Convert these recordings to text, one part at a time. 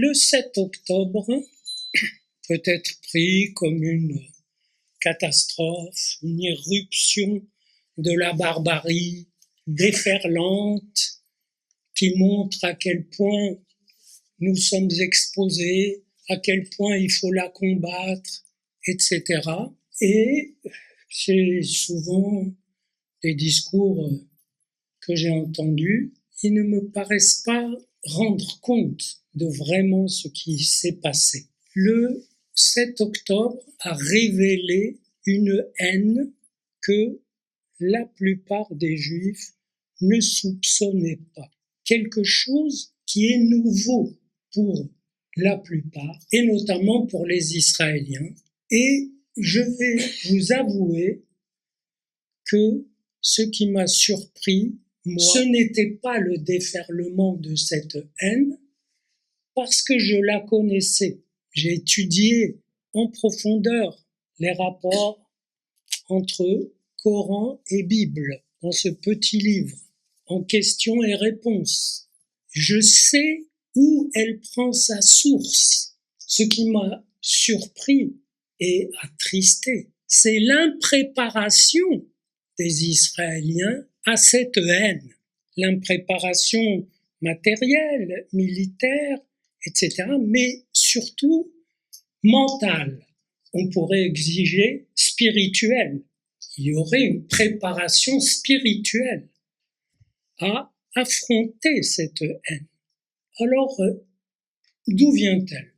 Le 7 octobre peut être pris comme une catastrophe, une éruption de la barbarie déferlante qui montre à quel point nous sommes exposés, à quel point il faut la combattre, etc. Et c'est souvent des discours que j'ai entendus, ils ne me paraissent pas rendre compte de vraiment ce qui s'est passé. Le 7 octobre a révélé une haine que la plupart des Juifs ne soupçonnaient pas. Quelque chose qui est nouveau pour la plupart, et notamment pour les Israéliens. Et je vais vous avouer que ce qui m'a surpris, moi, ce n'était pas le déferlement de cette haine, parce que je la connaissais. J'ai étudié en profondeur les rapports entre Coran et Bible dans ce petit livre, en questions et réponses. Je sais où elle prend sa source. Ce qui m'a surpris et attristé, c'est l'impréparation des Israéliens à cette haine. L'impréparation matérielle, militaire, etc., mais surtout mentale. On pourrait exiger spirituelle. Il y aurait une préparation spirituelle à affronter cette haine. Alors, d'où vient-elle?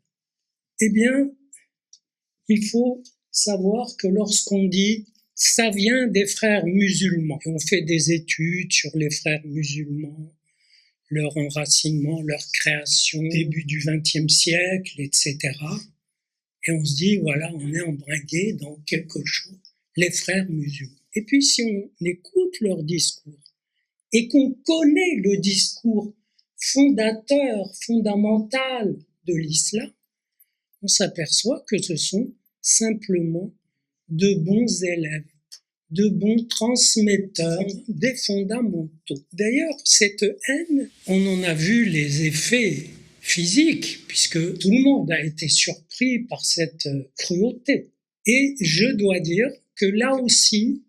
Eh bien, il faut savoir que lorsqu'on dit « ça vient des frères musulmans », et on fait des études sur les frères musulmans, leur enracinement, leur création, début du XXe siècle, etc. Et on se dit, voilà, on est embringué dans quelque chose, les frères musulmans. Et puis si on écoute leur discours, et qu'on connaît le discours fondateur, fondamental de l'islam, on s'aperçoit que ce sont simplement de bons élèves, de bons transmetteurs des fondamentaux. D'ailleurs, cette haine, on en a vu les effets physiques, puisque tout le monde a été surpris par cette cruauté. Et je dois dire que là aussi,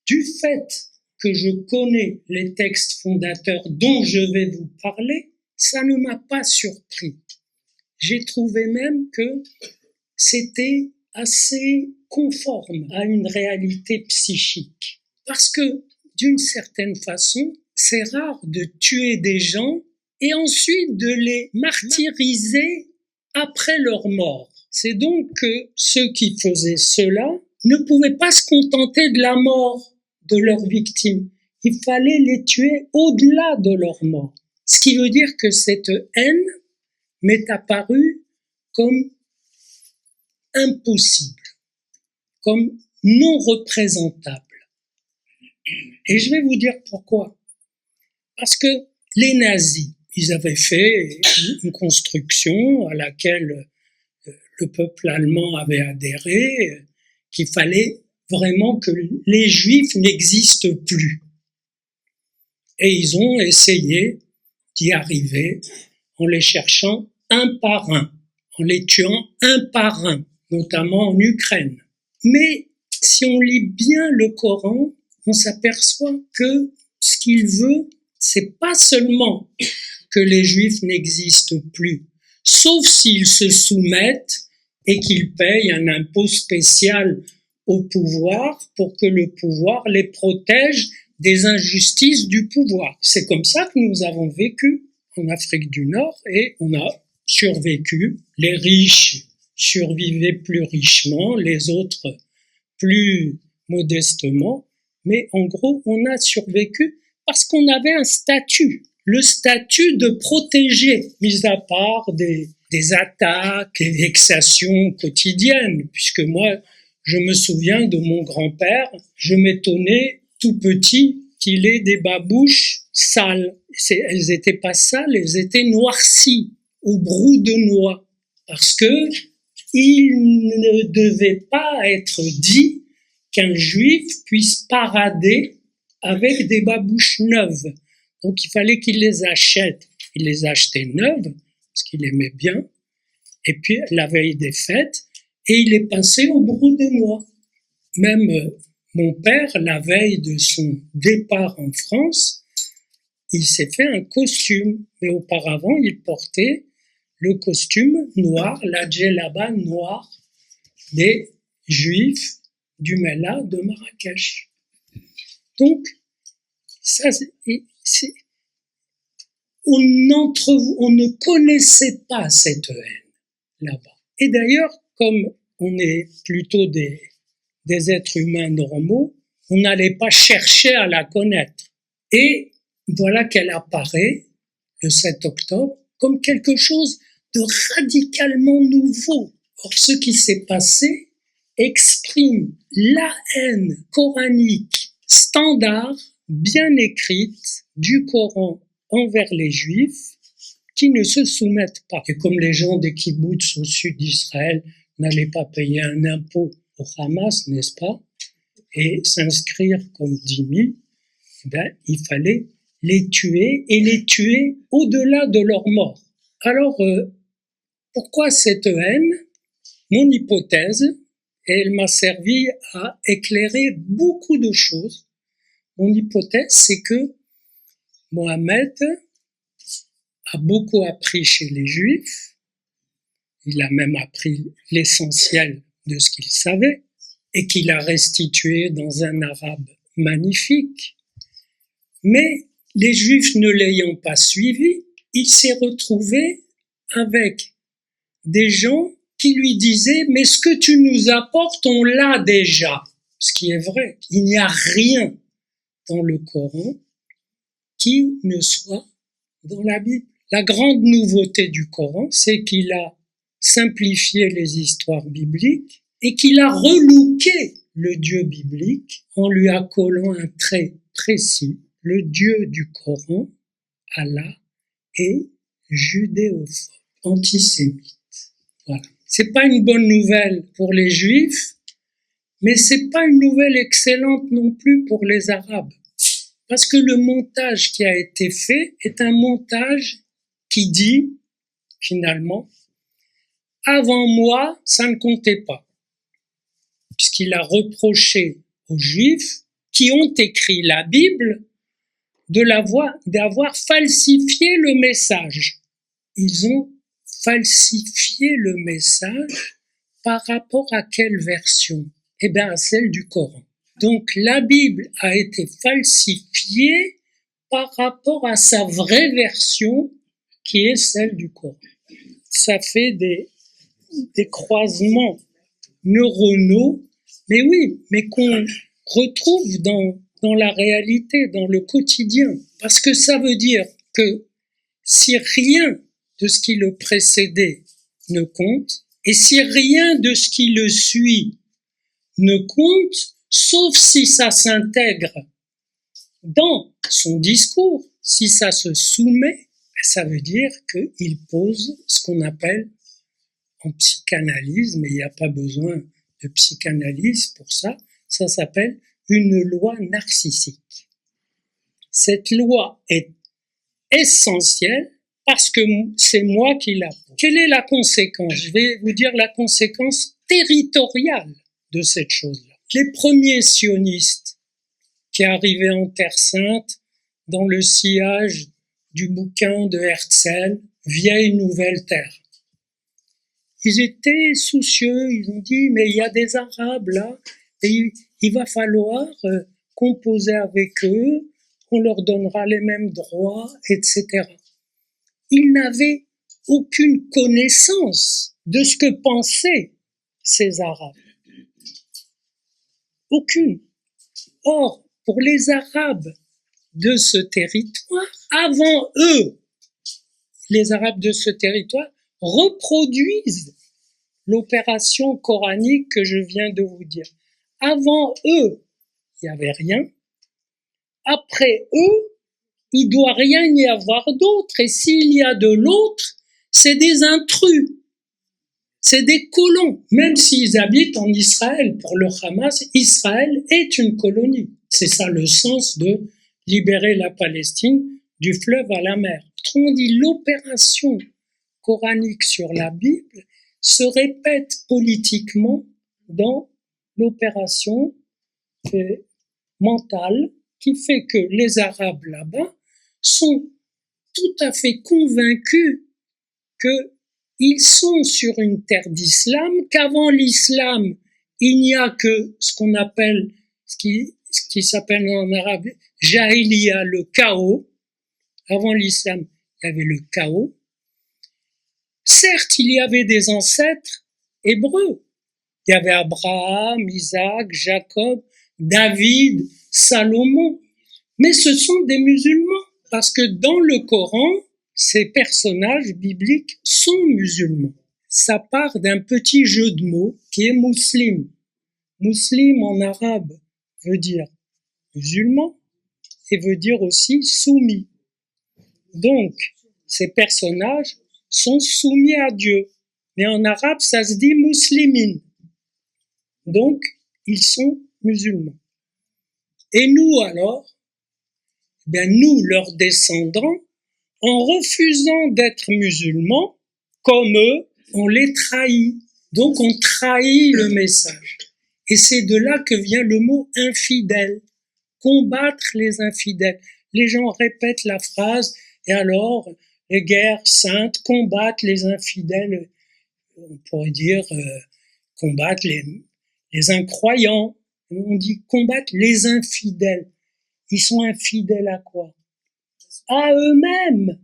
du fait que je connais les textes fondateurs dont je vais vous parler, ça ne m'a pas surpris. J'ai trouvé même que c'était assez conforme à une réalité psychique. Parce que, d'une certaine façon, c'est rare de tuer des gens et ensuite de les martyriser après leur mort. C'est donc que ceux qui faisaient cela ne pouvaient pas se contenter de la mort de leurs victimes. Il fallait les tuer au-delà de leur mort. Ce qui veut dire que cette haine m'est apparue comme impossible, comme non représentable. Et je vais vous dire pourquoi. Parce que les nazis, ils avaient fait une construction à laquelle le peuple allemand avait adhéré, qu'il fallait vraiment que les Juifs n'existent plus. Et ils ont essayé d'y arriver en les cherchant un par un, en les tuant un par un, notamment en Ukraine. Mais si on lit bien le Coran, on s'aperçoit que ce qu'il veut, c'est pas seulement que les Juifs n'existent plus, sauf s'ils se soumettent et qu'ils payent un impôt spécial au pouvoir pour que le pouvoir les protège des injustices du pouvoir. C'est comme ça que nous avons vécu en Afrique du Nord et on a survécu. Les riches survivaient plus richement, les autres plus modestement, mais en gros, on a survécu parce qu'on avait un statut, le statut de protégé, mis à part des attaques et vexations quotidiennes, puisque moi, je me souviens de mon grand-père, je m'étonnais tout petit qu'il ait des babouches sales. Elles n'étaient pas sales, elles étaient noircies au brou de noix, parce que il ne devait pas être dit qu'un juif puisse parader avec des babouches neuves. Donc il fallait qu'il les achète. Il les achetait neuves, parce qu'il aimait bien, et puis la veille des fêtes, et il est passé au brou des noix. Même mon père, la veille de son départ en France, il s'est fait un costume, mais auparavant, il portait le costume noir, la djellaba noire des Juifs du Mellah de Marrakech. Donc, ça, on ne connaissait pas cette haine là-bas. Et d'ailleurs, comme on est plutôt des êtres humains normaux, on n'allait pas chercher à la connaître. Et voilà qu'elle apparaît le 7 octobre comme quelque chose de radicalement nouveau. Or, ce qui s'est passé exprime la haine coranique standard, bien écrite, du Coran envers les Juifs qui ne se soumettent pas. Et comme les gens des kibboutz au sud d'Israël n'allaient pas payer un impôt au Hamas, n'est-ce pas, et s'inscrire comme dhimmi, ben, il fallait les tuer et les tuer au-delà de leur mort. Alors, pourquoi cette haine? Mon hypothèse, et elle m'a servi à éclairer beaucoup de choses, mon hypothèse, c'est que Mohammed a beaucoup appris chez les Juifs, il a même appris l'essentiel de ce qu'il savait, et qu'il a restitué dans un arabe magnifique. Mais les Juifs ne l'ayant pas suivi, il s'est retrouvé avec des gens qui lui disaient « mais ce que tu nous apportes, on l'a déjà ». Ce qui est vrai, il n'y a rien dans le Coran qui ne soit dans la Bible. La grande nouveauté du Coran, c'est qu'il a simplifié les histoires bibliques et qu'il a relooké le Dieu biblique en lui accolant un trait précis. Le Dieu du Coran, Allah, est judéophobe, antisémite. Voilà. C'est pas une bonne nouvelle pour les Juifs, mais c'est pas une nouvelle excellente non plus pour les Arabes. Parce que le montage qui a été fait est un montage qui dit, finalement, avant moi, ça ne comptait pas. Puisqu'il a reproché aux Juifs qui ont écrit la Bible d'avoir falsifié le message. Ils ont falsifié le message par rapport à quelle version? Eh bien, à celle du Coran. Donc, la Bible a été falsifiée par rapport à sa vraie version, qui est celle du Coran. Ça fait des croisements neuronaux, mais oui, mais qu'on retrouve dans la réalité, dans le quotidien. Parce que ça veut dire que si rien de ce qui le précédait ne compte, et si rien de ce qui le suit ne compte, sauf si ça s'intègre dans son discours, si ça se soumet, ça veut dire qu'il pose ce qu'on appelle en psychanalyse, mais il n'y a pas besoin de psychanalyse pour ça, ça s'appelle une loi narcissique. Cette loi est essentielle parce que c'est moi qui la pose. Quelle est la conséquence? Je vais vous dire la conséquence territoriale de cette chose-là. Les premiers sionistes qui arrivaient en Terre Sainte dans le sillage du bouquin de Herzl, Vieille Nouvelle Terre. Ils étaient soucieux, ils ont dit, mais il y a des Arabes là, et il va falloir composer avec eux, on leur donnera les mêmes droits, etc. Ils n'avaient aucune connaissance de ce que pensaient ces Arabes. Aucune. Or, pour les Arabes de ce territoire, avant eux, les Arabes de ce territoire reproduisent l'opération coranique que je viens de vous dire. Avant eux, il n'y avait rien. Après eux, il ne doit rien y avoir d'autre. Et s'il y a de l'autre, c'est des intrus. C'est des colons. Même s'ils habitent en Israël, pour le Hamas, Israël est une colonie. C'est ça le sens de libérer la Palestine du fleuve à la mer. Autrement dit, l'opération coranique sur la Bible se répète politiquement dans l'opération mentale qui fait que les Arabes là-bas sont tout à fait convaincus qu'ils sont sur une terre d'islam, qu'avant l'islam, il n'y a que ce qu'on appelle, ce qui s'appelle en arabe, jahiliya, le chaos. Avant l'islam, il y avait le chaos. Certes, il y avait des ancêtres hébreux. Il y avait Abraham, Isaac, Jacob, David, Salomon. Mais ce sont des musulmans, parce que dans le Coran, ces personnages bibliques sont musulmans. Ça part d'un petit jeu de mots qui est muslim. Muslim en arabe veut dire musulman et veut dire aussi soumis. Donc, ces personnages sont soumis à Dieu. Mais en arabe, ça se dit muslimin. Donc, ils sont musulmans. Et nous alors, nous, leurs descendants, en refusant d'être musulmans, comme eux, on les trahit. Donc on trahit le message. Et c'est de là que vient le mot infidèle. Combattre les infidèles. Les gens répètent la phrase, et alors, les guerres saintes combattent les infidèles. On pourrait dire combattre les incroyants. On dit combattre les infidèles. Ils sont infidèles à quoi? À eux-mêmes,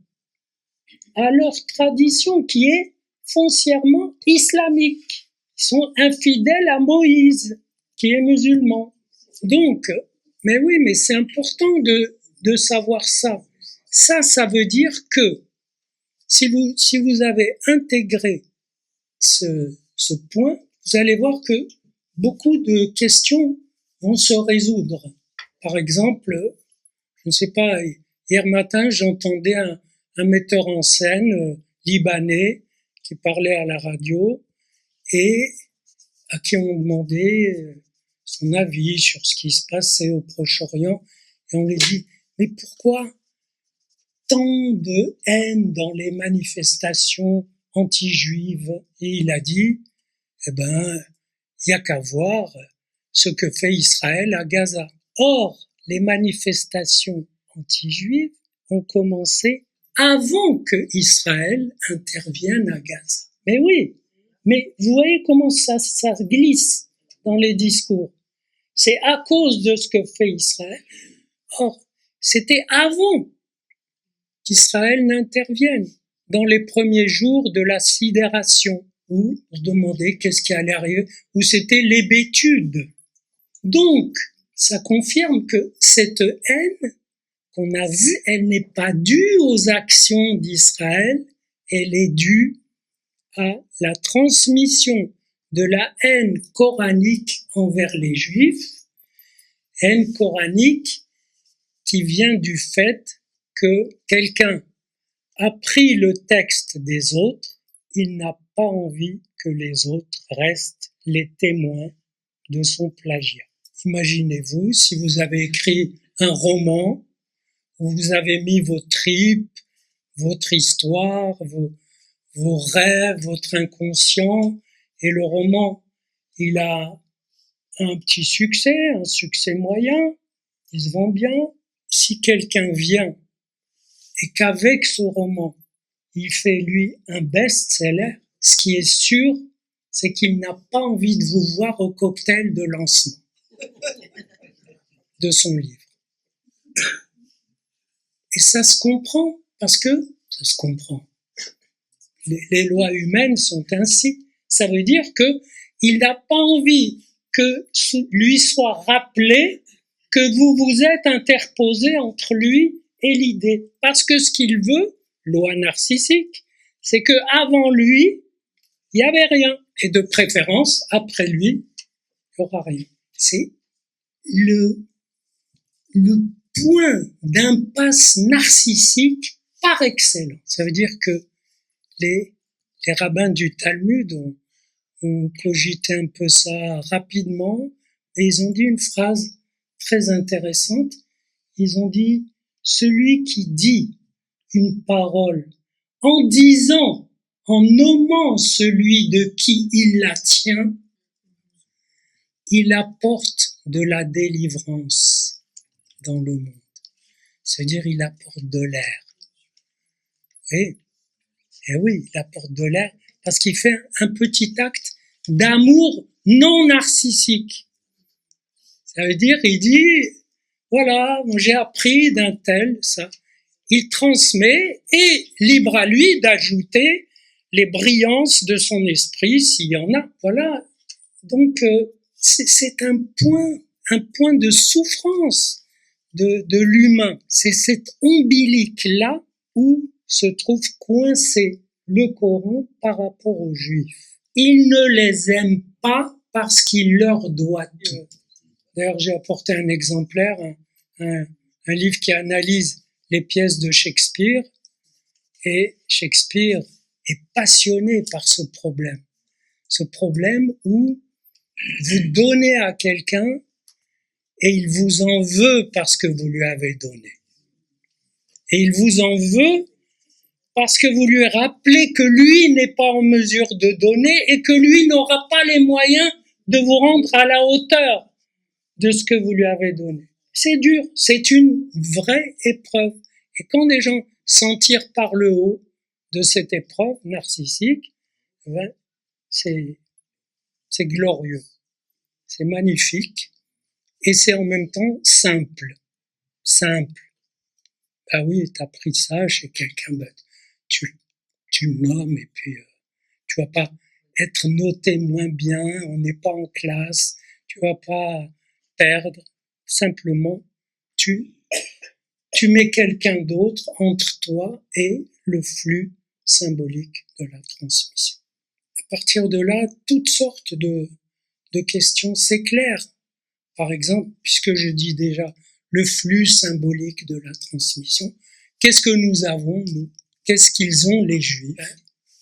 à leur tradition qui est foncièrement islamique. Ils sont infidèles à Moïse, qui est musulman. Donc, mais oui, mais c'est important de savoir ça. Ça veut dire que si vous avez intégré ce point, vous allez voir que beaucoup de questions vont se résoudre. Par exemple, je ne sais pas, hier matin, j'entendais un metteur en scène libanais qui parlait à la radio et à qui on demandait son avis sur ce qui se passait au Proche-Orient. Et on lui dit, mais pourquoi tant de haine dans les manifestations anti-juives? Et il a dit, il n'y a qu'à voir ce que fait Israël à Gaza. Or, les manifestations anti-juives ont commencé avant que Israël intervienne à Gaza. Mais oui, mais vous voyez comment ça glisse dans les discours. C'est à cause de ce que fait Israël. Or, c'était avant qu'Israël n'intervienne, dans les premiers jours de la sidération, où on se demandait qu'est-ce qui allait arriver, où c'était l'hébétude. Donc, ça confirme que cette haine qu'on a vue, elle n'est pas due aux actions d'Israël, elle est due à la transmission de la haine coranique envers les Juifs, haine coranique qui vient du fait que quelqu'un a pris le texte des autres, il n'a pas envie que les autres restent les témoins de son plagiat. Imaginez-vous si vous avez écrit un roman où vous avez mis vos tripes, votre histoire, vos rêves, votre inconscient, et le roman, il a un petit succès, un succès moyen, il se vend bien. Si quelqu'un vient et qu'avec ce roman, il fait lui un best-seller, ce qui est sûr, c'est qu'il n'a pas envie de vous voir au cocktail de lancement de son livre. Et ça se comprend, parce que ça se comprend. Les lois humaines sont ainsi. Ça veut dire que il n'a pas envie que lui soit rappelé que vous vous êtes interposé entre lui et l'idée. Parce que ce qu'il veut, loi narcissique, c'est que avant lui, il n'y avait rien. Et de préférence, après lui, il n'y aura rien. C'est le point d'impasse narcissique par excellence. Ça veut dire que les rabbins du Talmud ont cogité un peu ça rapidement et ils ont dit une phrase très intéressante. Ils ont dit, celui qui dit une parole en disant en nommant celui de qui il la tient, il apporte de la délivrance dans le monde. C'est-à-dire, il apporte de l'air. Oui, et oui, il apporte de l'air parce qu'il fait un petit acte d'amour non narcissique. Ça veut dire, il dit, voilà, j'ai appris d'un tel, ça. Il transmet et libre à lui d'ajouter les brillances de son esprit s'il y en a. Voilà. Donc, c'est un point de souffrance de l'humain. C'est cet ombilique-là où se trouve coincé le Coran par rapport aux Juifs. Il ne les aime pas parce qu'il leur doit tout. D'ailleurs, j'ai apporté un exemplaire, un livre qui analyse les pièces de Shakespeare, et Shakespeare est passionné par ce problème où vous donnez à quelqu'un et il vous en veut parce que vous lui avez donné. Et il vous en veut parce que vous lui rappelez que lui n'est pas en mesure de donner et que lui n'aura pas les moyens de vous rendre à la hauteur de ce que vous lui avez donné. C'est dur, c'est une vraie épreuve. Et quand des gens s'en tirent par le haut de cette épreuve narcissique, ben, c'est glorieux, c'est magnifique, et c'est en même temps simple. Ah oui, t'as pris ça chez quelqu'un, ben, tu le nommes, et puis tu vas pas être noté moins bien, on n'est pas en classe, tu vas pas perdre, simplement tu mets quelqu'un d'autre entre toi et le flux symbolique de la transmission. À partir de là, toutes sortes de questions s'éclairent. Par exemple, puisque je dis déjà le flux symbolique de la transmission, qu'est-ce que nous avons, nous? Qu'est-ce qu'ils ont, les Juifs?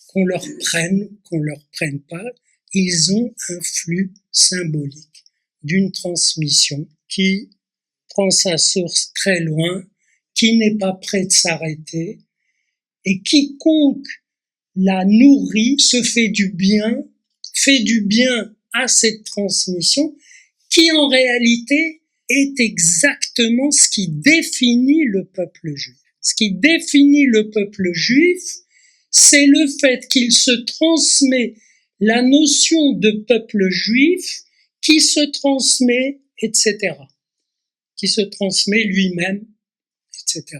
Qu'on leur prenne pas, ils ont un flux symbolique d'une transmission qui prend sa source très loin, qui n'est pas prêt de s'arrêter, et quiconque la nourrit se fait du bien à cette transmission, qui en réalité est exactement ce qui définit le peuple juif. Ce qui définit le peuple juif, c'est le fait qu'il se transmet la notion de peuple juif qui se transmet, etc. Qui se transmet lui-même, etc.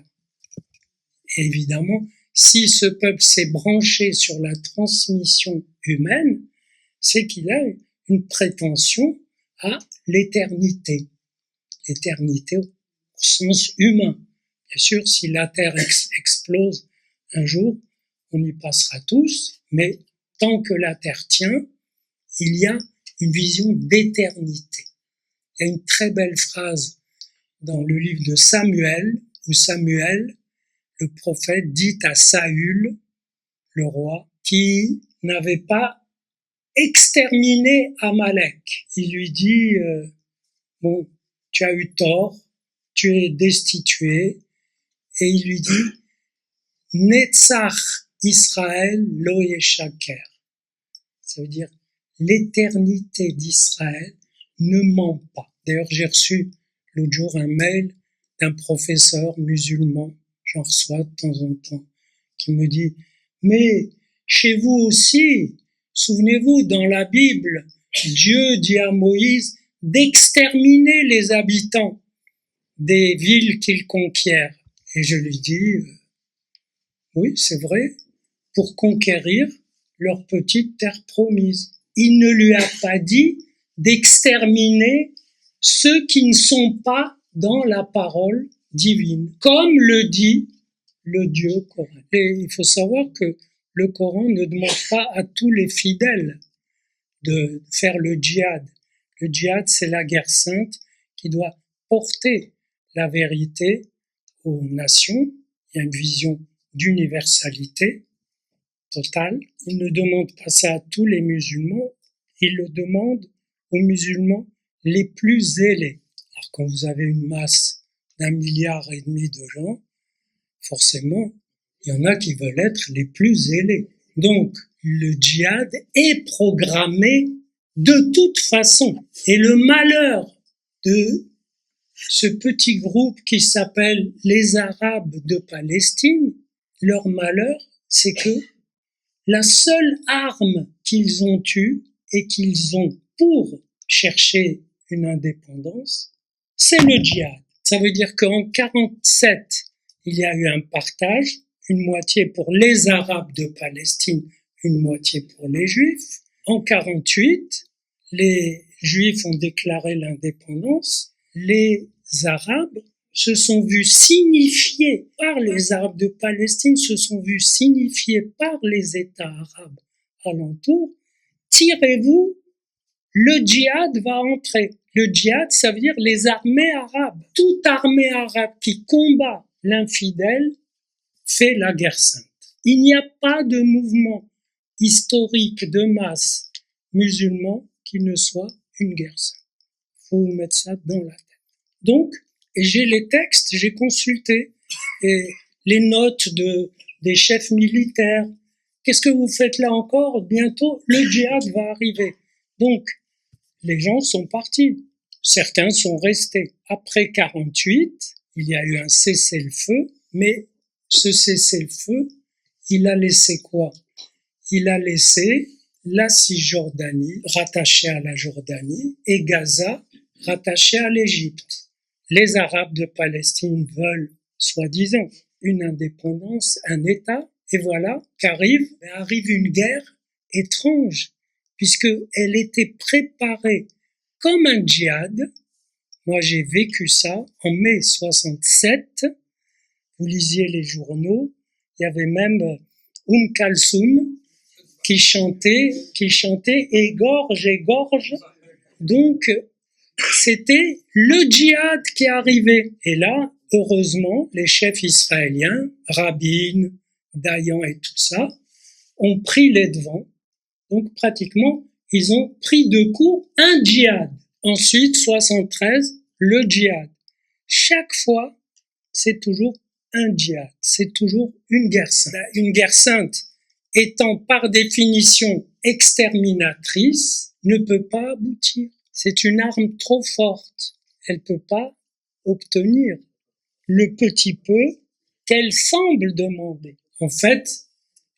Et évidemment, si ce peuple s'est branché sur la transmission humaine, c'est qu'il a une prétention à l'éternité. L'éternité au sens humain. Bien sûr, si la Terre explose un jour, on y passera tous, mais tant que la Terre tient, il y a une vision d'éternité. Il y a une très belle phrase dans le livre de Samuel, où Samuel, le prophète, dit à Saül, le roi, qui n'avait pas exterminé Amalek. Il lui dit, bon, tu as eu tort, tu es destitué, et il lui dit, Netzach Israël lo yeshaker. Ça veut dire, l'éternité d'Israël ne ment pas. D'ailleurs, j'ai reçu l'autre jour un mail d'un professeur musulman, j'en reçois de temps en temps, qui me dit, mais chez vous aussi, souvenez-vous, dans la Bible, Dieu dit à Moïse d'exterminer les habitants des villes qu'il conquiert. Et je lui dis, oui, c'est vrai, pour conquérir leur petite terre promise. Il ne lui a pas dit d'exterminer ceux qui ne sont pas dans la parole divine, comme le dit le Dieu Coran. Et il faut savoir que le Coran ne demande pas à tous les fidèles de faire le djihad. Le djihad, c'est la guerre sainte qui doit porter la vérité aux nations. Il y a une vision d'universalité totale. Il ne demande pas ça à tous les musulmans, il le demande aux musulmans les plus zélés. Alors quand vous avez une masse d'1,5 milliard de gens, forcément, il y en a qui veulent être les plus zélés. Donc, le djihad est programmé de toute façon. Et le malheur de ce petit groupe qui s'appelle les Arabes de Palestine, leur malheur, c'est que la seule arme qu'ils ont eue et qu'ils ont pour chercher une indépendance, c'est le djihad. Ça veut dire qu'en 47, il y a eu un partage, une moitié pour les Arabes de Palestine, une moitié pour les Juifs. En 48, les Juifs ont déclaré l'indépendance. Les Arabes se sont vus signifier par les Arabes de Palestine, se sont vus signifier par les États arabes alentours, tirez-vous, le djihad va entrer. Le djihad, ça veut dire les armées arabes. Toute armée arabe qui combat l'infidèle fait la guerre sainte. Il n'y a pas de mouvement historique de masse musulman qui ne soit une guerre sainte. Il faut vous mettre ça dans la tête. Donc, et j'ai les textes, j'ai consulté et les notes des chefs militaires. Qu'est-ce que vous faites là encore? Bientôt, le djihad va arriver. Donc, les gens sont partis. Certains sont restés. Après 48, il y a eu un cessez-le-feu, mais ce cessez-le-feu, il a laissé quoi? Il a laissé la Cisjordanie rattachée à la Jordanie et Gaza rattachée à l'Égypte. Les Arabes de Palestine veulent, soi-disant, une indépendance, un État, et voilà qu'arrive une guerre étrange, puisqu'elle était préparée comme un djihad. Moi, j'ai vécu ça en mai 67. Vous lisiez les journaux. Il y avait même Kalsoum qui chantait égorge, égorge. Donc, c'était le djihad qui arrivait. Et là, heureusement, les chefs israéliens, Rabin, Dayan et tout ça, ont pris les devants. Donc, pratiquement, ils ont pris de coup un djihad. Ensuite, 73, le djihad. Chaque fois, c'est toujours un djihad. C'est toujours une guerre sainte. Une guerre sainte étant par définition exterminatrice, ne peut pas aboutir. C'est une arme trop forte. Elle ne peut pas obtenir le petit peu qu'elle semble demander. En fait,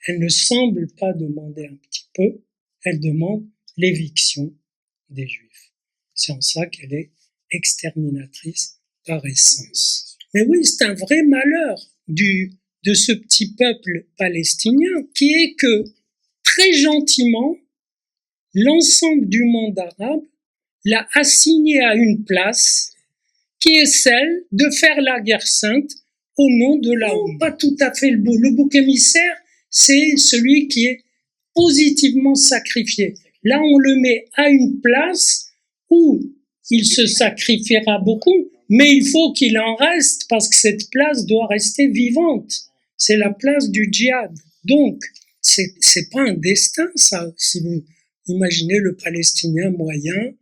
elle ne semble pas demander un petit peu, elle demande l'éviction des Juifs. C'est en ça qu'elle est exterminatrice par essence. Mais oui, c'est un vrai malheur de ce petit peuple palestinien qui est que, très gentiment, l'ensemble du monde arabe l'a assigné à une place qui est celle de faire la guerre sainte au nom de la Oumma. Pas tout à fait le beau. Le bouc émissaire, c'est celui qui est positivement sacrifié. Là, on le met à une place où il se sacrifiera beaucoup, mais il faut qu'il en reste parce que cette place doit rester vivante. C'est la place du djihad. Donc, c'est pas un destin, ça. Si vous imaginez le Palestinien moyen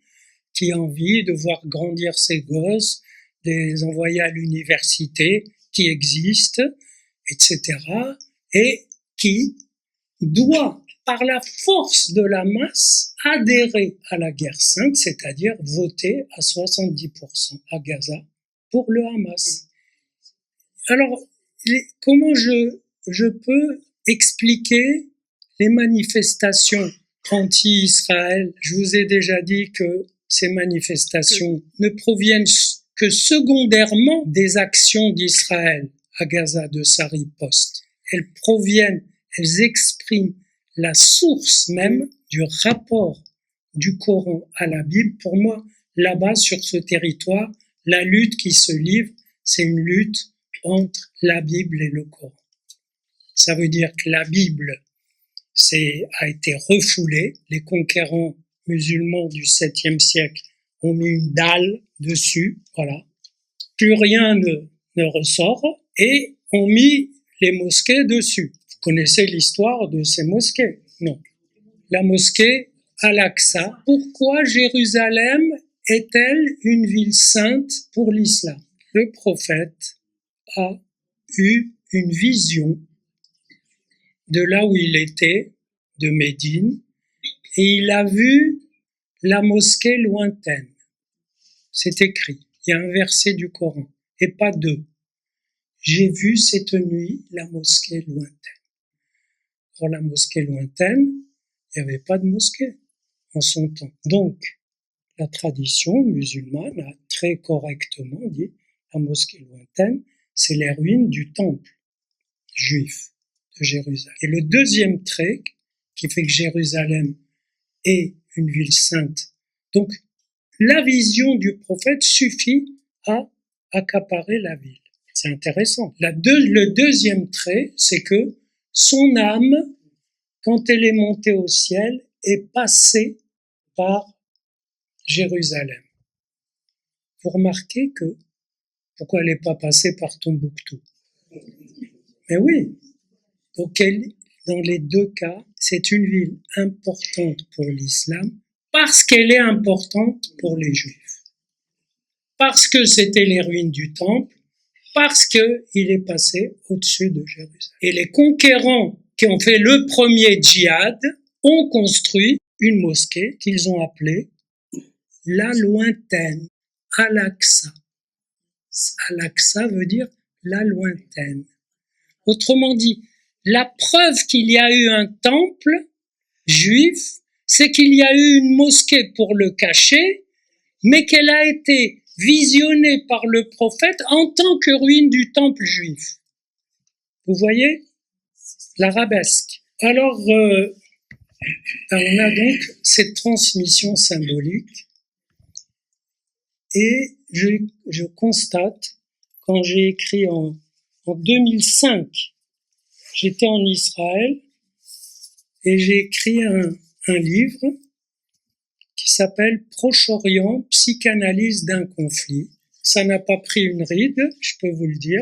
qui a envie de voir grandir ses gosses, de les envoyer à l'université qui existe, etc., et qui doit, par la force de la masse, adhérer à la guerre sainte, c'est-à-dire voter à 70% à Gaza pour le Hamas. Alors, comment je peux expliquer les manifestations anti-Israël? Je vous ai déjà dit que ces manifestations ne proviennent que secondairement des actions d'Israël à Gaza, de sa riposte. Elles expriment la source même du rapport du Coran à la Bible. Pour moi, là-bas, sur ce territoire, la lutte qui se livre, c'est une lutte entre la Bible et le Coran. Ça veut dire que la Bible a été refoulée. Les conquérants musulmans du 7e siècle ont mis une dalle dessus, voilà. Plus rien ne ressort, et ont mis les mosquées dessus. Vous connaissez l'histoire de ces mosquées? Non. La mosquée Al-Aqsa. Pourquoi Jérusalem est-elle une ville sainte pour l'islam? Le prophète a eu une vision de là où il était, de Médine, et il a vu la mosquée lointaine. C'est écrit, il y a un verset du Coran, et pas deux. J'ai vu cette nuit la mosquée lointaine. Or, la mosquée lointaine, il n'y avait pas de mosquée en son temps. Donc, la tradition musulmane a très correctement dit la mosquée lointaine, c'est les ruines du temple juif de Jérusalem. Et le deuxième trait qui fait que Jérusalem est une ville sainte, donc la vision du prophète suffit à accaparer la ville. C'est intéressant. Le deuxième trait, c'est que son âme, quand elle est montée au ciel, est passée par Jérusalem. Vous remarquez que, pourquoi elle n'est pas passée par Tombouctou? Mais oui. Donc, dans les deux cas, c'est une ville importante pour l'islam parce qu'elle est importante pour les Juifs. Parce que c'était les ruines du temple, parce qu'il est passé au-dessus de Jérusalem. Et les conquérants qui ont fait le premier djihad ont construit une mosquée qu'ils ont appelée la lointaine, Al-Aqsa. Al-Aqsa veut dire la lointaine. Autrement dit, la preuve qu'il y a eu un temple juif, c'est qu'il y a eu une mosquée pour le cacher, mais qu'elle a été visionnée par le prophète en tant que ruine du temple juif. Vous voyez l'arabesque. Alors, on a donc cette transmission symbolique et je constate, quand j'ai écrit en 2005, j'étais en Israël et j'ai écrit un livre qui s'appelle Proche-Orient, psychanalyse d'un conflit. Ça n'a pas pris une ride, je peux vous le dire.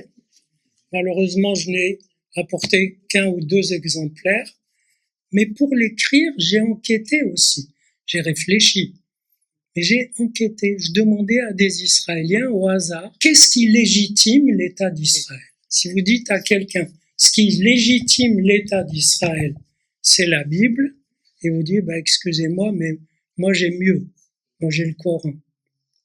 Malheureusement, je n'ai apporté qu'un ou deux exemplaires. Mais pour l'écrire, j'ai enquêté aussi. J'ai réfléchi. Et j'ai enquêté. Je demandais à des Israéliens au hasard, qu'est-ce qui légitime l'État d'Israël? Si vous dites à quelqu'un, ce qui légitime l'État d'Israël, c'est la Bible, et vous dites, excusez-moi, mais moi j'ai mieux. Moi j'ai le Coran.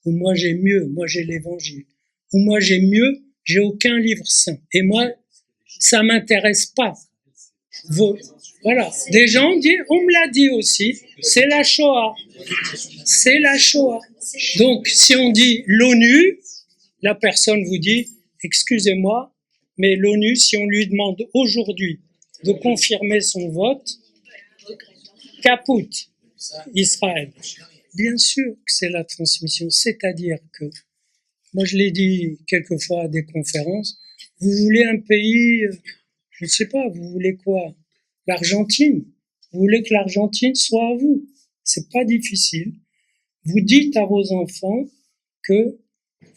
Ou moi j'ai mieux, moi j'ai l'Évangile. Ou moi j'ai mieux, j'ai aucun livre saint. Et moi, ça m'intéresse pas. Voilà. Des gens disent, on me l'a dit aussi, c'est la Shoah. C'est la Shoah. Donc, si on dit l'ONU, la personne vous dit, excusez-moi, mais l'ONU, si on lui demande aujourd'hui de confirmer son vote, capote Israël. Bien sûr que c'est la transmission, c'est-à-dire que, moi je l'ai dit quelquefois à des conférences, vous voulez un pays, je ne sais pas, vous voulez quoi? L'Argentine. Vous voulez que l'Argentine soit à vous. C'est pas difficile. Vous dites à vos enfants que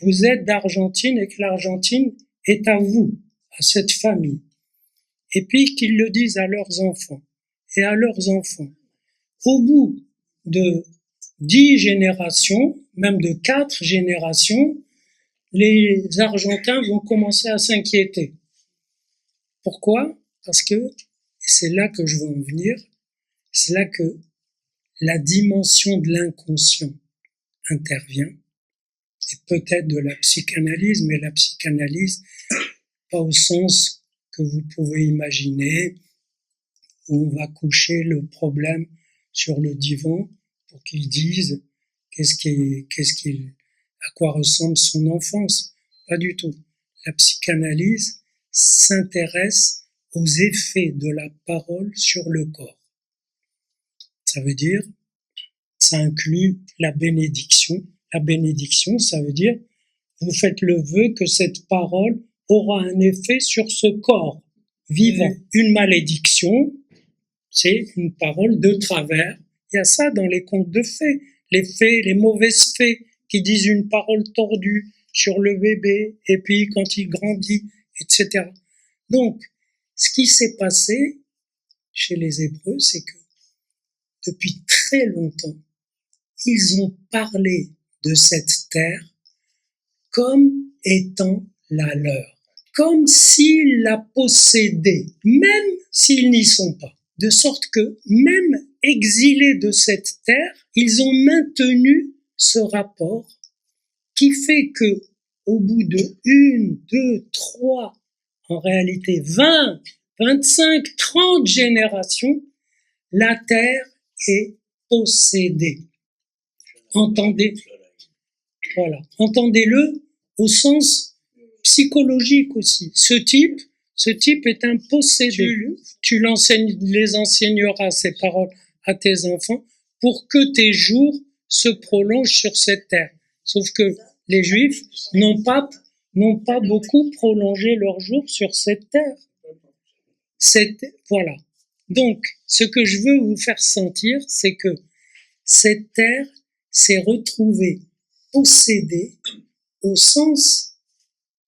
vous êtes d'Argentine et que l'Argentine est à vous, à cette famille. Et puis qu'ils le disent à leurs enfants et à leurs enfants. Au bout de 10 générations, même de 4 générations, les Argentins vont commencer à s'inquiéter. Pourquoi? Parce que, et c'est là que je veux en venir, c'est là que la dimension de l'inconscient intervient, et peut-être de la psychanalyse, mais la psychanalyse, pas au sens que vous pouvez imaginer, où on va coucher le problème sur le divan pour qu'il dise à quoi ressemble son enfance. Pas du tout. La psychanalyse s'intéresse aux effets de la parole sur le corps. Ça veut dire, ça inclut la bénédiction. La bénédiction, ça veut dire, vous faites le vœu que cette parole aura un effet sur ce corps vivant. Une malédiction, c'est une parole de travers. Il y a ça dans les contes de fées. Les fées, les mauvaises fées qui disent une parole tordue sur le bébé et puis quand il grandit, etc. Donc, ce qui s'est passé chez les Hébreux, c'est que depuis très longtemps, ils ont parlé de cette terre comme étant la leur. comme s'ils la possédaient, même s'ils n'y sont pas. De sorte que, même exilés de cette terre, ils ont maintenu ce rapport qui fait que, au bout de 1, 2, 3, en réalité 20, 25, 30 générations, la terre est possédée. Entendez-le au sens psychologique aussi. Ce type est un possédé. Tu les enseigneras ces paroles à tes enfants pour que tes jours se prolongent sur cette terre. Sauf que les Juifs n'ont pas beaucoup prolongé leurs jours sur cette terre. Voilà. Donc, ce que je veux vous faire sentir, c'est que cette terre s'est retrouvée possédée au sens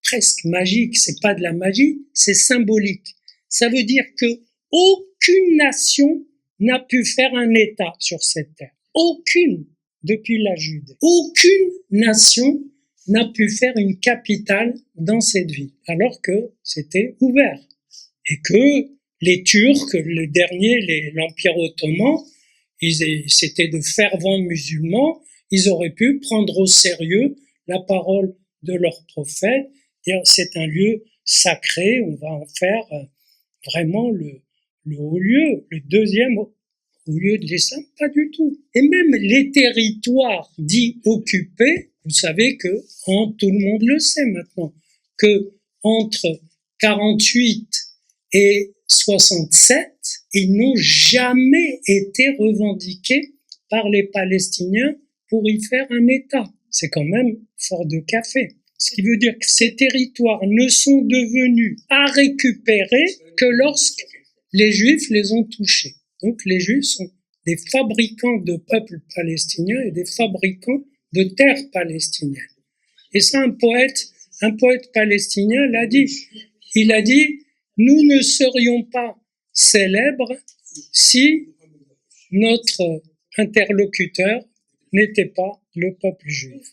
presque magique. C'est pas de la magie, c'est symbolique. Ça veut dire que aucune nation n'a pu faire un État sur cette terre. Aucune, depuis la Judée. Aucune nation n'a pu faire une capitale dans cette ville, alors que c'était ouvert. Et que les Turcs, le dernier, l'Empire ottoman, c'était de fervents musulmans, ils auraient pu prendre au sérieux la parole de leur prophète. C'est un lieu sacré, on va en faire vraiment le haut lieu, le deuxième haut lieu de l'islam, pas du tout. Et même les territoires dits occupés, vous savez que, tout le monde le sait maintenant, que entre 48 et 67, ils n'ont jamais été revendiqués par les Palestiniens pour y faire un État. C'est quand même fort de café. Ce qui veut dire que ces territoires ne sont devenus à récupérer que lorsque les Juifs les ont touchés. Donc les Juifs sont des fabricants de peuples palestiniens et des fabricants de terres palestiniennes. Et ça, un poète palestinien l'a dit. Il a dit, nous ne serions pas célèbres si notre interlocuteur n'était pas le peuple juif.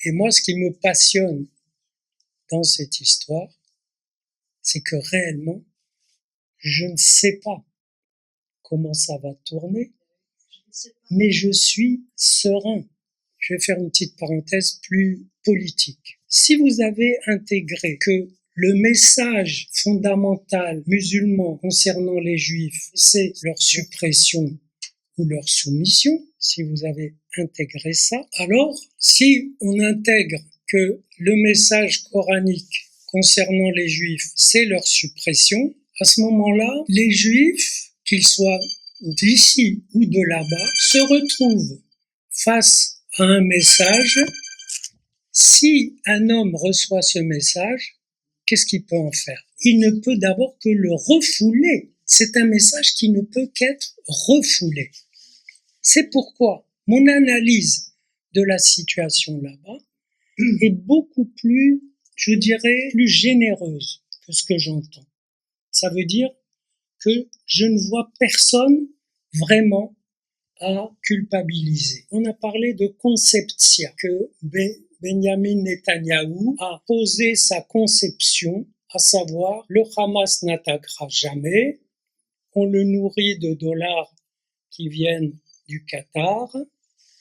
Et moi, ce qui me passionne dans cette histoire, c'est que réellement, je ne sais pas comment ça va tourner, mais je suis serein. Je vais faire une petite parenthèse plus politique. Si vous avez intégré que le message fondamental musulman concernant les Juifs, c'est leur suppression ou leur soumission, si vous avez intégré ça, alors si on intègre que le message coranique concernant les Juifs, c'est leur suppression, à ce moment-là, les Juifs, qu'ils soient d'ici ou de là-bas, se retrouvent face à un message. Si un homme reçoit ce message, qu'est-ce qu'il peut en faire? Il ne peut d'abord que le refouler. C'est un message qui ne peut qu'être refoulé. C'est pourquoi mon analyse de la situation là-bas est beaucoup plus, je dirais, plus généreuse que ce que j'entends. Ça veut dire que je ne vois personne vraiment à culpabiliser. On a parlé de conceptia, que Benjamin Netanyahou a posé sa conception, à savoir le Hamas n'attaquera jamais, on le nourrit de dollars qui viennent du Qatar,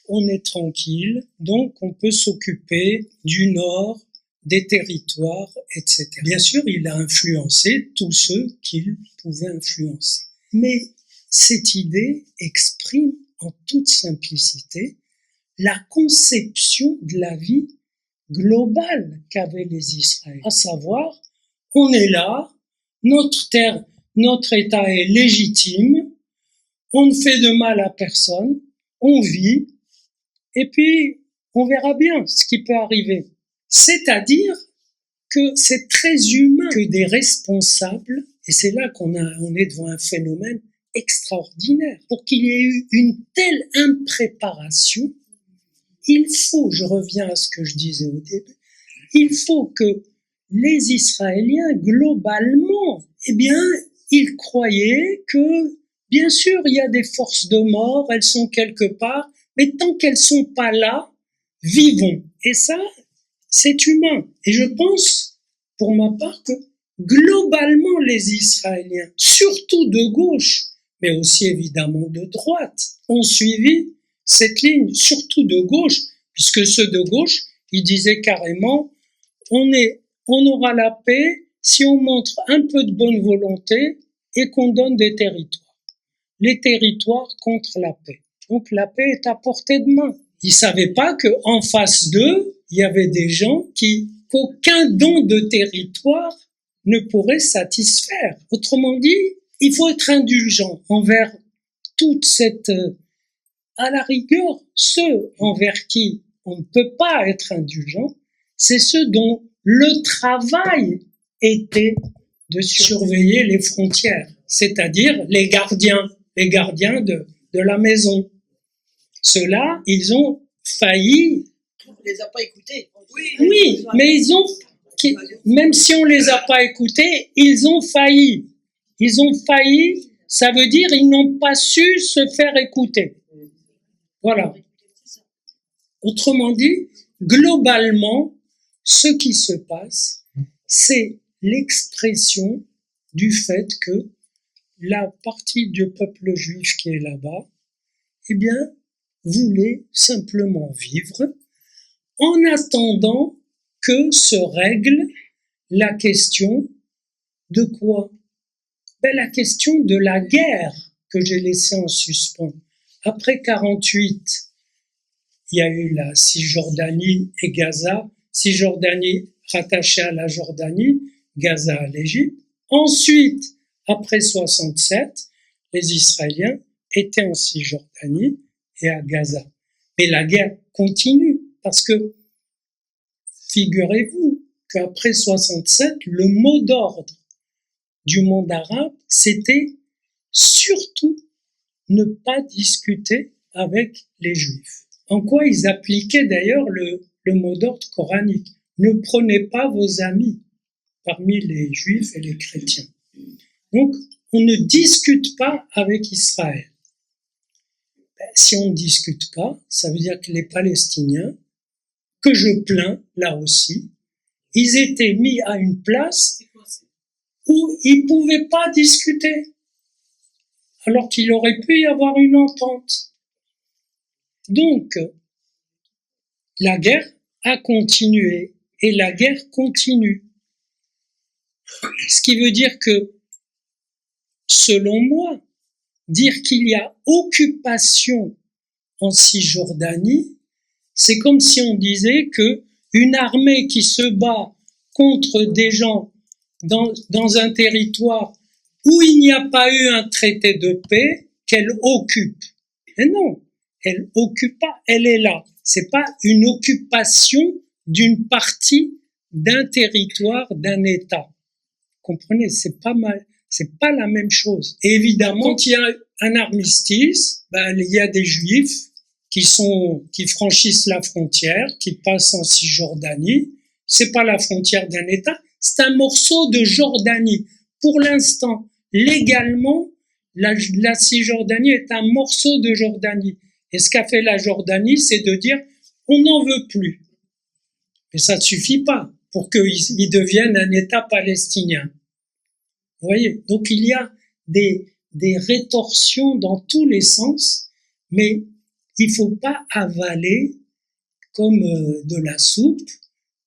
on est tranquille, donc on peut s'occuper du nord, des territoires, etc. Bien sûr, il a influencé tous ceux qu'il pouvait influencer. Mais cette idée exprime en toute simplicité la conception de la vie globale qu'avaient les Israéliens, à savoir, on est là, notre terre, notre État est légitime, on ne fait de mal à personne, on vit, et puis on verra bien ce qui peut arriver. C'est-à-dire que c'est très humain que des responsables, et c'est là qu'on est devant un phénomène extraordinaire, pour qu'il y ait eu une telle impréparation, il faut, je reviens à ce que je disais au début, il faut que les Israéliens, globalement, eh bien, ils croyaient que, bien sûr, il y a des forces de mort, elles sont quelque part, mais tant qu'elles sont pas là, vivons. Et ça, c'est humain. Et je pense, pour ma part, que globalement, les Israéliens, surtout de gauche, mais aussi évidemment de droite, ont suivi cette ligne, surtout de gauche, puisque ceux de gauche, ils disaient carrément, on aura la paix si on montre un peu de bonne volonté et qu'on donne des territoires. Les territoires contre la paix. Donc la paix est à portée de main. Ils ne savaient pas qu'en face d'eux, il y avait des gens qu'aucun don de territoire ne pourrait satisfaire. Autrement dit, il faut être indulgent envers toute cette, à la rigueur, ceux envers qui on ne peut pas être indulgent, c'est ceux dont le travail était de surveiller les frontières, c'est-à-dire les gardiens de la maison. Ceux-là, ils ont failli. On ne les a pas écoutés. Oui, mais même si on les a pas écoutés, ils ont failli. Ils ont failli, ça veut dire ils n'ont pas su se faire écouter. Voilà. Autrement dit, globalement, ce qui se passe, c'est l'expression du fait que la partie du peuple juif qui est là-bas, eh bien, voulait simplement vivre en attendant que se règle la question de quoi? La question de la guerre que j'ai laissée en suspens. Après 48, il y a eu la Cisjordanie et Gaza, Cisjordanie rattachée à la Jordanie, Gaza à l'Égypte. Ensuite, après 67, les Israéliens étaient en Cisjordanie et à Gaza. Mais la guerre continue parce que, figurez-vous qu'après 67, le mot d'ordre du monde arabe, c'était surtout ne pas discuter avec les Juifs. En quoi ils appliquaient d'ailleurs le mot d'ordre coranique. Ne prenez pas vos amis parmi les Juifs et les chrétiens. Donc, on ne discute pas avec Israël. Si on ne discute pas, ça veut dire que les Palestiniens, que je plains là aussi, ils étaient mis à une place où ils ne pouvaient pas discuter, alors qu'il aurait pu y avoir une entente. Donc, la guerre a continué et la guerre continue. Ce qui veut dire que, selon moi, dire qu'il y a occupation en Cisjordanie, c'est comme si on disait que une armée qui se bat contre des gens dans un territoire où il n'y a pas eu un traité de paix, qu'elle occupe. Mais non, elle occupe pas, elle est là. C'est pas une occupation d'une partie d'un territoire, d'un État. Comprenez, c'est pas mal. C'est pas la même chose. Et évidemment, quand il y a un armistice, il y a des Juifs qui franchissent la frontière, qui passent en Cisjordanie. C'est pas la frontière d'un État, c'est un morceau de Jordanie. Pour l'instant, légalement, la Cisjordanie est un morceau de Jordanie. Et ce qu'a fait la Jordanie, c'est de dire, on n'en veut plus. Mais ça ne suffit pas pour qu'ils deviennent un État palestinien. Vous voyez, donc il y a des rétorsions dans tous les sens, mais il ne faut pas avaler comme de la soupe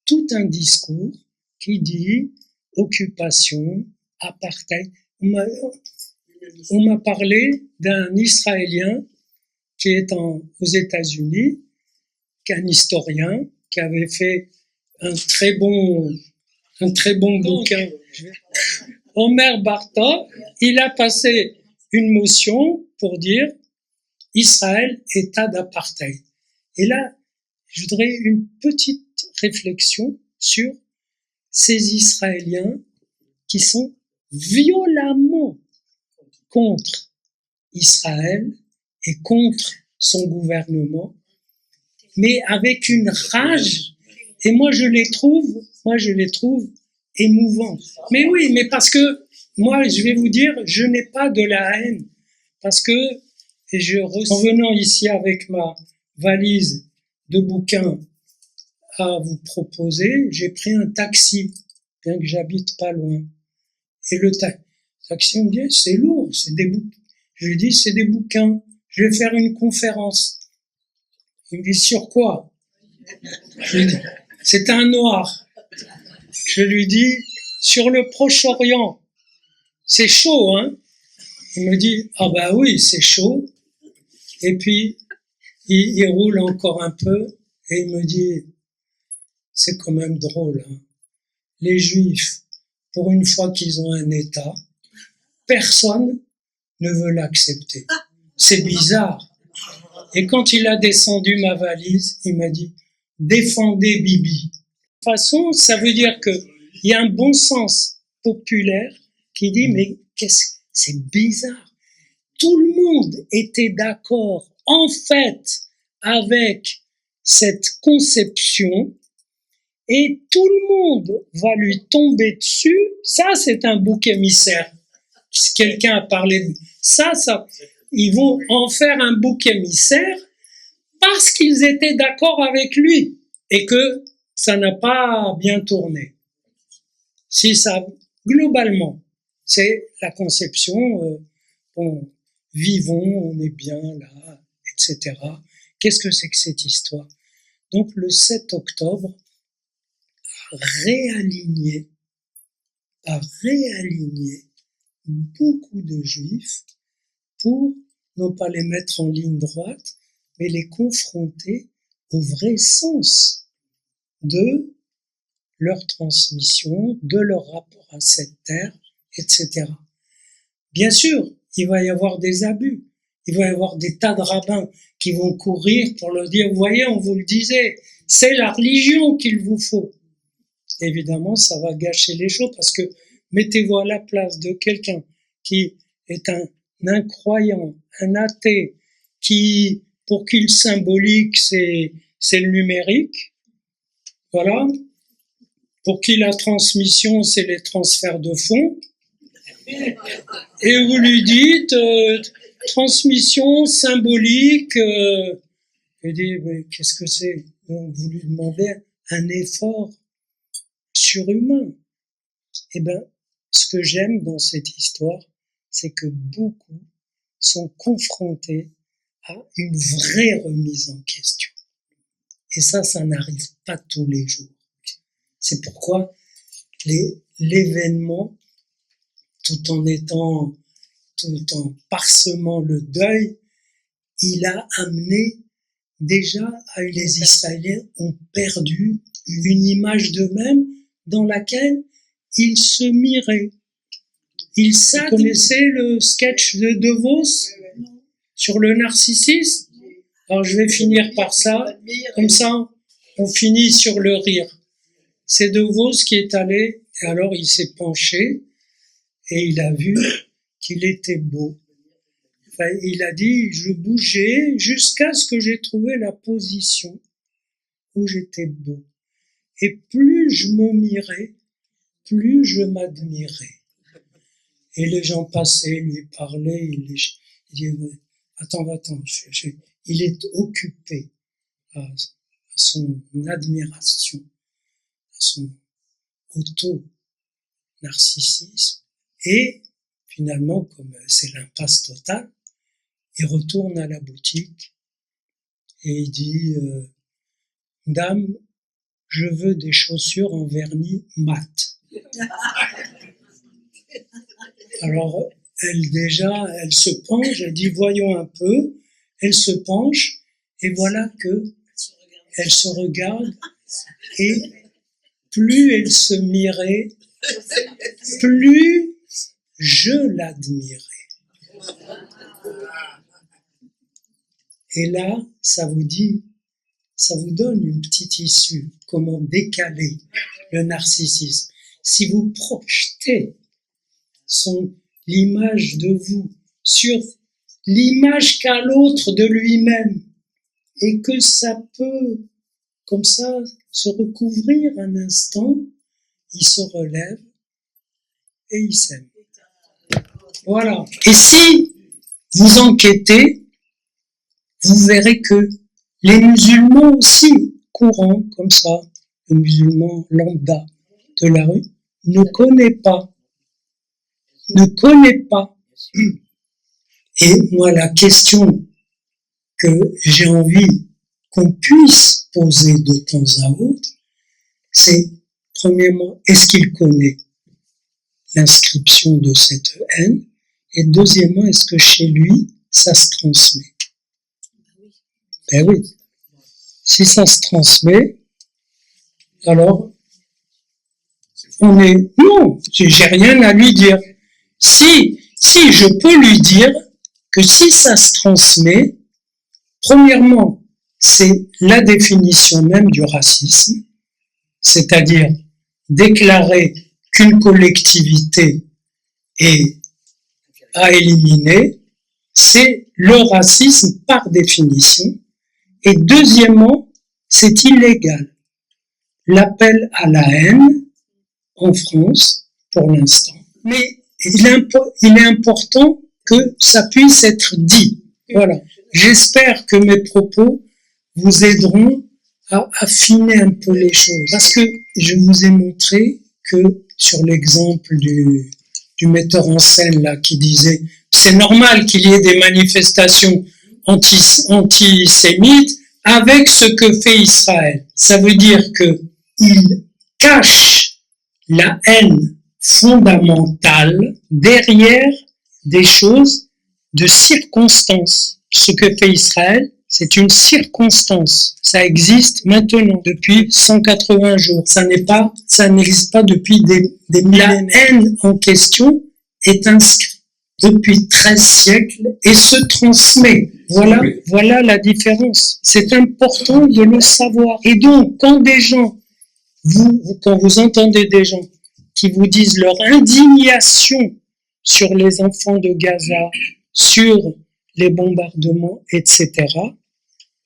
tout un discours qui dit occupation, apartheid. On m'a parlé d'un Israélien qui est aux États-Unis, qui est un historien, qui avait fait un très bon bouquin. Omer Bartov, il a passé une motion pour dire Israël, État d'apartheid. Et là, je voudrais une petite réflexion sur ces Israéliens qui sont violemment contre Israël et contre son gouvernement, mais avec une rage. Et moi, je les trouve émouvants. Mais oui, mais parce que moi, je vais vous dire, je n'ai pas de la haine, parce que en venant ici avec ma valise de bouquins à vous proposer, j'ai pris un taxi, bien que j'habite pas loin. Et le taxi me dit, c'est lourd, c'est des bouquins. Je lui dis, c'est des bouquins. Je vais faire une conférence. Il me dit, sur quoi? Je lui dis, c'est un noir. Je lui dis, sur le Proche-Orient. C'est chaud, hein? Il me dit, ah bah oui, c'est chaud. Et puis, il roule encore un peu et il me dit, c'est quand même drôle, hein. Les Juifs, pour une fois qu'ils ont un État, personne ne veut l'accepter. C'est bizarre. Et quand il a descendu ma valise, il m'a dit, défendez Bibi. De toute façon, ça veut dire qu'il y a un bon sens populaire qui dit, mais c'est bizarre. Tout le monde était d'accord, en fait, avec cette conception, et tout le monde va lui tomber dessus. Ça, c'est un bouc émissaire. Si quelqu'un a parlé de ça, ils vont en faire un bouc émissaire parce qu'ils étaient d'accord avec lui et que ça n'a pas bien tourné. Si ça, globalement, c'est la conception, bon, vivons, on est bien là, etc. Qu'est-ce que c'est que cette histoire? Donc le 7 octobre a réaligné beaucoup de juifs pour non pas les mettre en ligne droite, mais les confronter au vrai sens de leur transmission, de leur rapport à cette terre, etc. Bien sûr, il va y avoir des abus, il va y avoir des tas de rabbins qui vont courir pour leur dire, vous voyez, on vous le disait, c'est la religion qu'il vous faut. Évidemment, ça va gâcher les choses parce que mettez-vous à la place de quelqu'un qui est un incroyant, un athée, pour qui le symbolique, c'est le numérique. Voilà. Pour qui la transmission, c'est les transferts de fonds. Et vous lui dites, transmission symbolique, il dit, mais qu'est-ce que c'est? Donc vous lui demandez un effort surhumain. Eh bien, ce que j'aime dans cette histoire, c'est que beaucoup sont confrontés à une vraie remise en question. Et ça n'arrive pas tous les jours. C'est pourquoi l'événement, tout en parsemant le deuil, il a amené déjà les Israéliens ont perdu une image d'eux-mêmes dans laquelle ils se miraient. Vous connaissez le sketch de De Vos sur le narcissisme? Alors je vais finir par ça, comme ça on finit sur le rire. C'est De Vos qui est allé, et alors il s'est penché et il a vu qu'il était beau. Enfin, il a dit, je bougeais jusqu'à ce que j'ai trouvé la position où j'étais beau. Et plus je me mirais, plus je m'admirais. Et les gens passaient, lui parlaient, il disait, attends, il est occupé à son admiration, à son auto-narcissisme. Et finalement, comme c'est l'impasse totale, il retourne à la boutique et il dit, dame, je veux des chaussures en vernis mat. Alors, elle se penche, elle dit, voyons un peu, elle se penche, et voilà que elle se regarde, et plus elle se mirait, plus je l'admirais. Et là, ça vous donne une petite issue, comment décaler le narcissisme. Si vous projetez l'image de vous sur l'image qu'a l'autre de lui-même, et que ça peut, comme ça, se recouvrir un instant, il se relève et il s'aime. Voilà. Et si vous enquêtez, vous verrez que les musulmans aussi, courants comme ça, le musulman lambda de la rue, ne connaît pas ne connaît pas. Et moi, la question que j'ai envie qu'on puisse poser de temps à autre, c'est, premièrement, est-ce qu'il connaît l'inscription de cette haine? Et deuxièmement, est-ce que chez lui, ça se transmet? Ben oui. Si ça se transmet, alors, non, j'ai rien à lui dire. Si je peux lui dire que si ça se transmet, premièrement, c'est la définition même du racisme, c'est-à-dire déclarer qu'une collectivité est à éliminer, c'est le racisme par définition. Et deuxièmement, c'est illégal. L'appel à la haine en France, pour l'instant. Mais il est important que ça puisse être dit. Voilà. J'espère que mes propos vous aideront à affiner un peu les choses. Parce que je vous ai montré que sur l'exemple du metteur en scène là qui disait c'est normal qu'il y ait des manifestations antisémites avec ce que fait Israël. Ça veut dire que il cache la haine fondamentale derrière des choses de circonstances. Ce que fait Israël, c'est une circonstance. Ça existe maintenant depuis 180 jours. Ça n'existe pas depuis des millénaires. La haine en question est inscrite depuis 13 siècles et se transmet. Voilà la différence. C'est important de le savoir. Et donc, quand des gens, quand vous entendez des gens qui vous disent leur indignation sur les enfants de Gaza, sur les bombardements, etc.,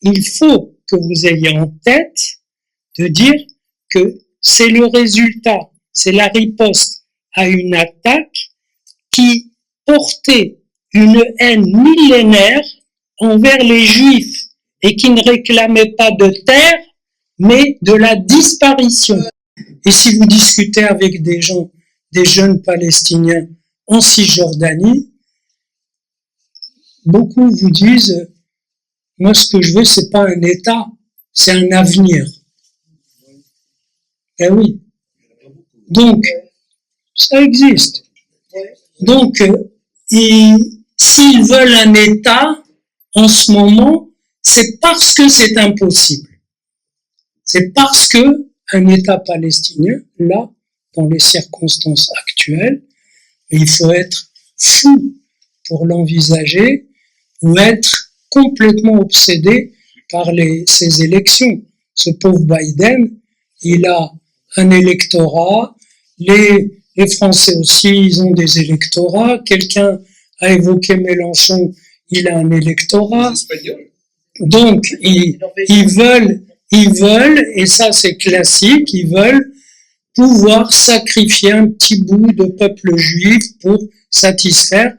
il faut que vous ayez en tête de dire que c'est le résultat, c'est la riposte à une attaque qui portait une haine millénaire envers les Juifs et qui ne réclamait pas de terre, mais de la disparition. Et si vous discutez avec des gens, des jeunes Palestiniens en Cisjordanie, beaucoup vous disent « Moi, ce que je veux, c'est pas un État, c'est un avenir. » Eh oui. Donc, ça existe. Donc, s'ils veulent un État, en ce moment, c'est parce que c'est impossible. C'est parce que un État palestinien, là, dans les circonstances actuelles, il faut être fou pour l'envisager ou être complètement obsédé par ces élections. Ce pauvre Biden, il a un électorat, les Français aussi, ils ont des électorats, quelqu'un a évoqué Mélenchon, il a un électorat. Donc, ils veulent, et ça c'est classique, ils veulent pouvoir sacrifier un petit bout de peuple juif pour satisfaire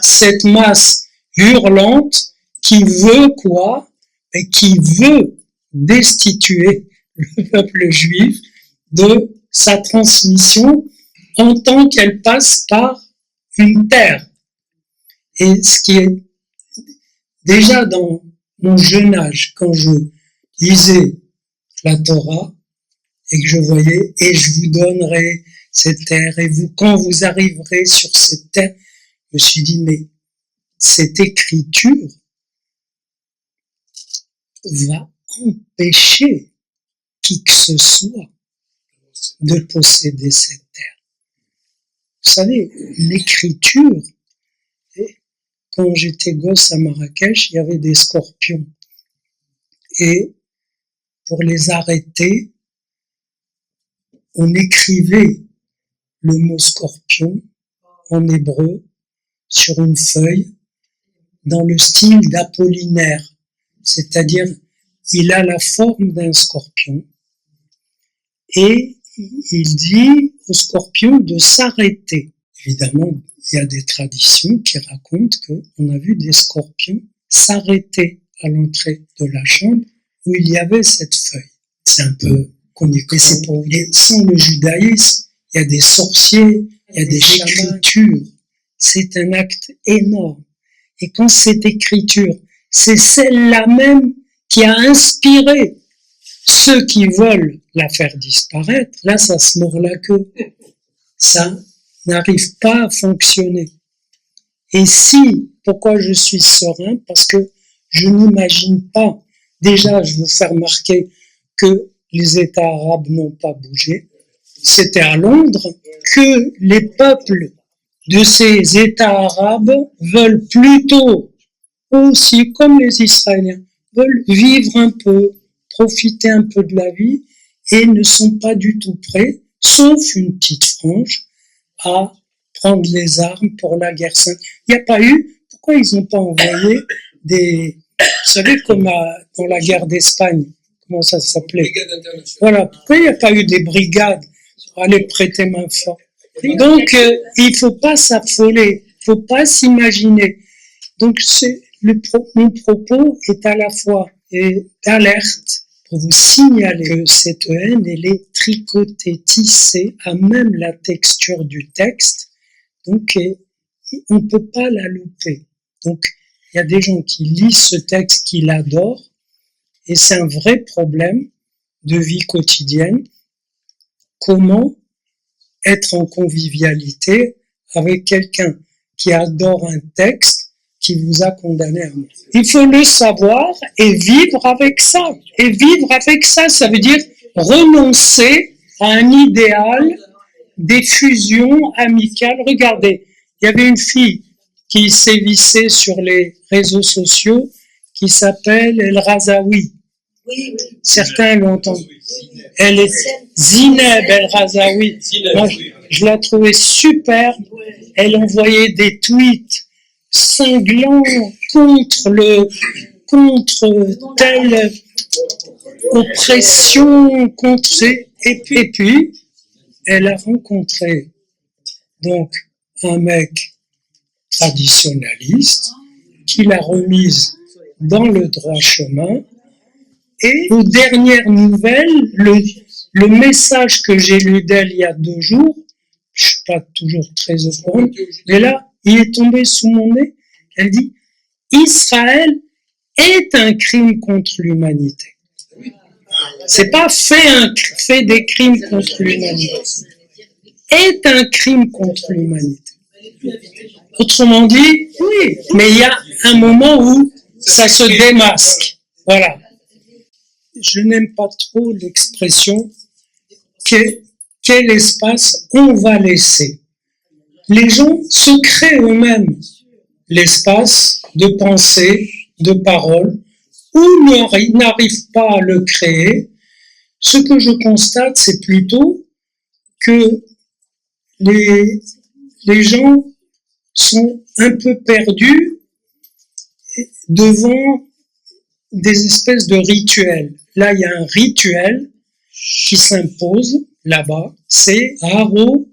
cette masse hurlante qui veut quoi? Et qui veut destituer le peuple juif de sa transmission en tant qu'elle passe par une terre. Et ce qui est déjà dans mon jeune âge, quand je lisais la Torah et que je voyais, et je vous donnerai cette terre, et vous, quand vous arriverez sur cette terre, je me suis dit, mais cette écriture va empêcher qui que ce soit de posséder cette terre. Vous savez, l'écriture, quand j'étais gosse à Marrakech, il y avait des scorpions. Et pour les arrêter, on écrivait le mot scorpion en hébreu sur une feuille dans le style d'Apollinaire. C'est-à-dire, il a la forme d'un scorpion et il dit au scorpion de s'arrêter. Évidemment, il y a des traditions qui racontent qu'on a vu des scorpions s'arrêter à l'entrée de la chambre où il y avait cette feuille. C'est un peu connu. Mais c'est pour vous dire, sans le judaïsme, il y a des sorciers Il y a des écritures. C'est un acte énorme. Et quand cette écriture, c'est celle-là même qui a inspiré ceux qui veulent la faire disparaître, là, ça se mord la queue. Ça n'arrive pas à fonctionner. Et si, pourquoi je suis serein? Parce que je n'imagine pas, déjà, je vous fais remarquer que les États arabes n'ont pas bougé. C'était à Londres que les peuples de ces États arabes veulent plutôt aussi, comme les Israéliens, veulent vivre un peu, profiter un peu de la vie et ne sont pas du tout prêts, sauf une petite frange, à prendre les armes pour la guerre sainte. Il n'y a pas eu, pourquoi ils n'ont pas envoyé des, vous savez, comme dans la guerre d'Espagne, comment ça s'appelait? Voilà, pourquoi il n'y a pas eu des brigades pour aller prêter main forte? Donc, il ne faut pas s'affoler, il ne faut pas s'imaginer. Donc, mon propos est à la fois d'alerte pour vous signaler que cette haine, elle est tricotée, tissée à même la texture du texte. Donc, on ne peut pas la louper. Donc, il y a des gens qui lisent ce texte, qui l'adorent, et c'est un vrai problème de vie quotidienne. Comment être en convivialité avec quelqu'un qui adore un texte qui vous a condamné à mort. Il faut le savoir et vivre avec ça. Et vivre avec ça, ça veut dire renoncer à un idéal des fusions amicales. Regardez, il y avait une fille qui sévissait sur les réseaux sociaux qui s'appelle El Razaoui. Oui. Certains l'ont entendu. Elle est Zineb El Razaoui. Moi, je la trouvais superbe. Elle envoyait des tweets cinglants contre telle oppression, et puis elle a rencontré donc un mec traditionnaliste qui l'a remise dans le droit chemin. Et aux dernières nouvelles, le message que j'ai lu d'elle il y a 2 jours, je suis pas toujours très au courant, mais là, il est tombé sous mon nez. Elle dit Israël est un crime contre l'humanité. C'est pas fait des crimes contre l'humanité. Est un crime contre l'humanité. Autrement dit, oui, mais il y a un moment où ça se démasque. Voilà. Je n'aime pas trop l'expression quel espace on va laisser. Les gens se créent eux-mêmes l'espace de pensée, de parole, ou n'arrivent pas à le créer. Ce que je constate, c'est plutôt que les gens sont un peu perdus devant des espèces de rituels. Là, il y a un rituel qui s'impose là-bas, c'est haro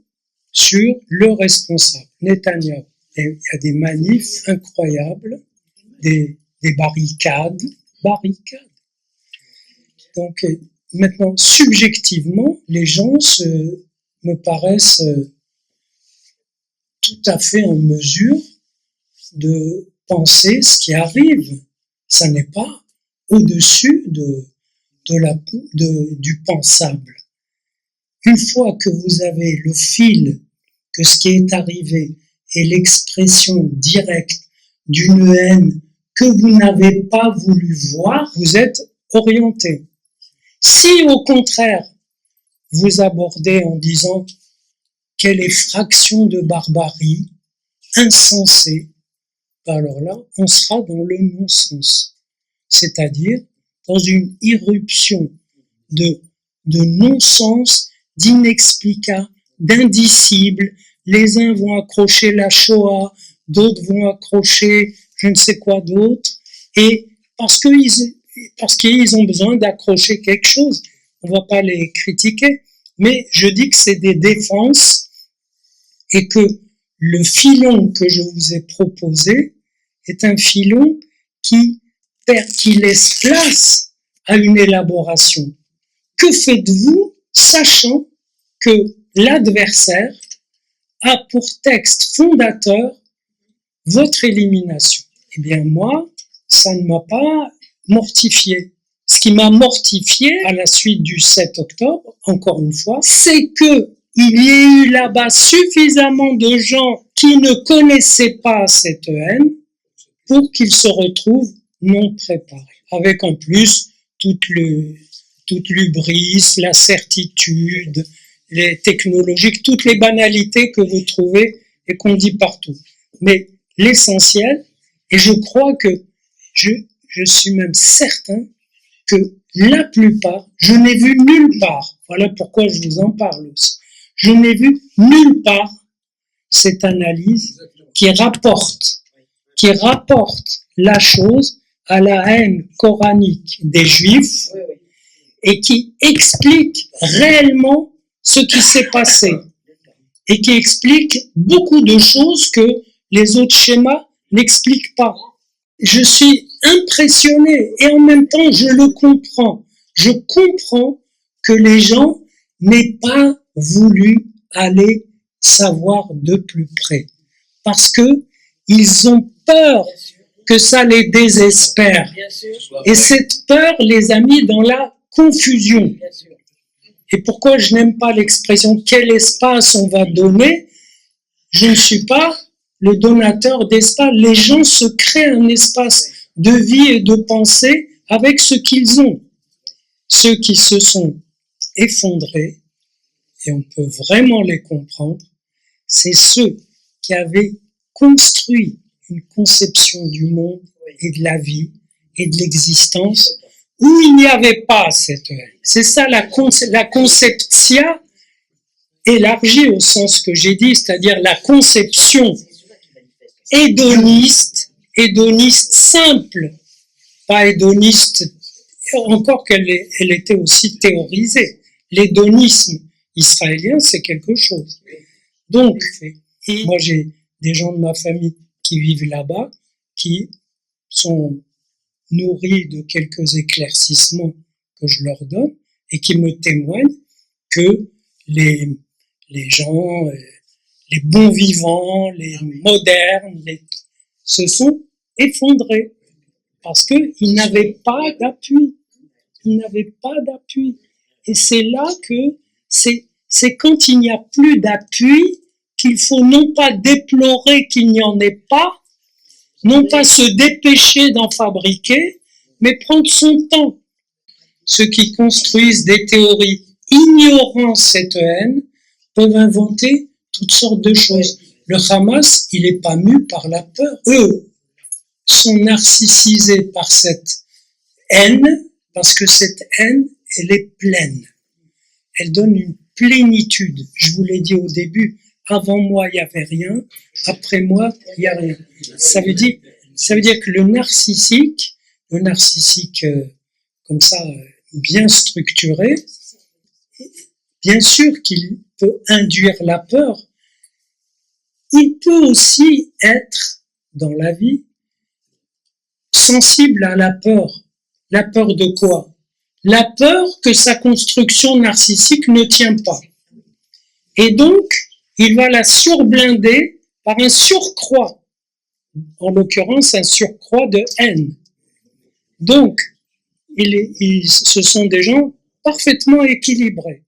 sur le responsable, Netanyahou. Et il y a des manifs incroyables, des barricades. Donc maintenant, subjectivement, les gens me paraissent tout à fait en mesure de penser ce qui arrive. Ça n'est pas au-dessus du pensable. Une fois que vous avez le fil que ce qui est arrivé est l'expression directe d'une haine que vous n'avez pas voulu voir, vous êtes orienté. Si au contraire, vous abordez en disant quelle effraction de barbarie, insensée, alors là, on sera dans le non-sens. C'est-à-dire dans une irruption de non-sens, d'inexplicable, d'indicible. Les uns vont accrocher la Shoah, d'autres vont accrocher je ne sais quoi d'autre, et parce qu'ils ont besoin d'accrocher quelque chose. On ne va pas les critiquer, mais je dis que c'est des défenses et que le filon que je vous ai proposé est un filon qui laisse place à une élaboration. Que faites-vous, sachant que l'adversaire a pour texte fondateur votre élimination. Eh bien moi, ça ne m'a pas mortifié. Ce qui m'a mortifié à la suite du 7 octobre, encore une fois, c'est que il y ait eu là-bas suffisamment de gens qui ne connaissaient pas cette haine pour qu'ils se retrouvent non préparés. Avec en plus toute l'hubris, la certitude, les technologiques, toutes les banalités que vous trouvez et qu'on dit partout. Mais l'essentiel, et je crois que je suis même certain que la plupart, je n'ai vu nulle part, voilà pourquoi je vous en parle aussi, je n'ai vu nulle part cette analyse qui rapporte la chose à la haine coranique des Juifs et qui explique réellement ce qui s'est passé et qui explique beaucoup de choses que les autres schémas n'expliquent pas. Je suis impressionné et en même temps je le comprends. Je comprends que les gens n'aient pas voulu aller savoir de plus près parce que ils ont peur que ça les désespère. Et cette peur les a mis dans la confusion. Et pourquoi je n'aime pas l'expression « quel espace on va donner », je ne suis pas le donateur d'espace. Les gens se créent un espace de vie et de pensée avec ce qu'ils ont. Ceux qui se sont effondrés, et on peut vraiment les comprendre, c'est ceux qui avaient construit une conception du monde et de la vie et de l'existence où il n'y avait pas cette haine. C'est ça la conceptia élargie au sens que j'ai dit, c'est-à-dire la conception hédoniste simple, pas hédoniste, encore qu'elle était aussi théorisée. L'hédonisme israélien, c'est quelque chose. Donc, moi j'ai des gens de ma famille qui vivent là-bas, qui sont nourris de quelques éclaircissements que je leur donne et qui me témoignent que les gens, les bons vivants, les modernes, se sont effondrés parce qu'ils n'avaient pas d'appui. Ils n'avaient pas d'appui. Et c'est là que c'est quand il n'y a plus d'appui qu'il faut non pas déplorer qu'il n'y en ait pas, non pas se dépêcher d'en fabriquer, mais prendre son temps. Ceux qui construisent des théories ignorant cette haine peuvent inventer toutes sortes de choses. Le Hamas, il n'est pas mu par la peur. Eux sont narcissisés par cette haine, parce que cette haine, elle est pleine. Elle donne une plénitude. Je vous l'ai dit au début, avant moi, il n'y avait rien. Après moi, il n'y a rien. Ça veut dire que le narcissique comme ça, bien structuré, bien sûr qu'il peut induire la peur. Il peut aussi être, dans la vie, sensible à la peur. La peur de quoi? La peur que sa construction narcissique ne tient pas. Et donc, il va la surblinder par un surcroît, en l'occurrence un surcroît de haine. Donc, ce sont des gens parfaitement équilibrés.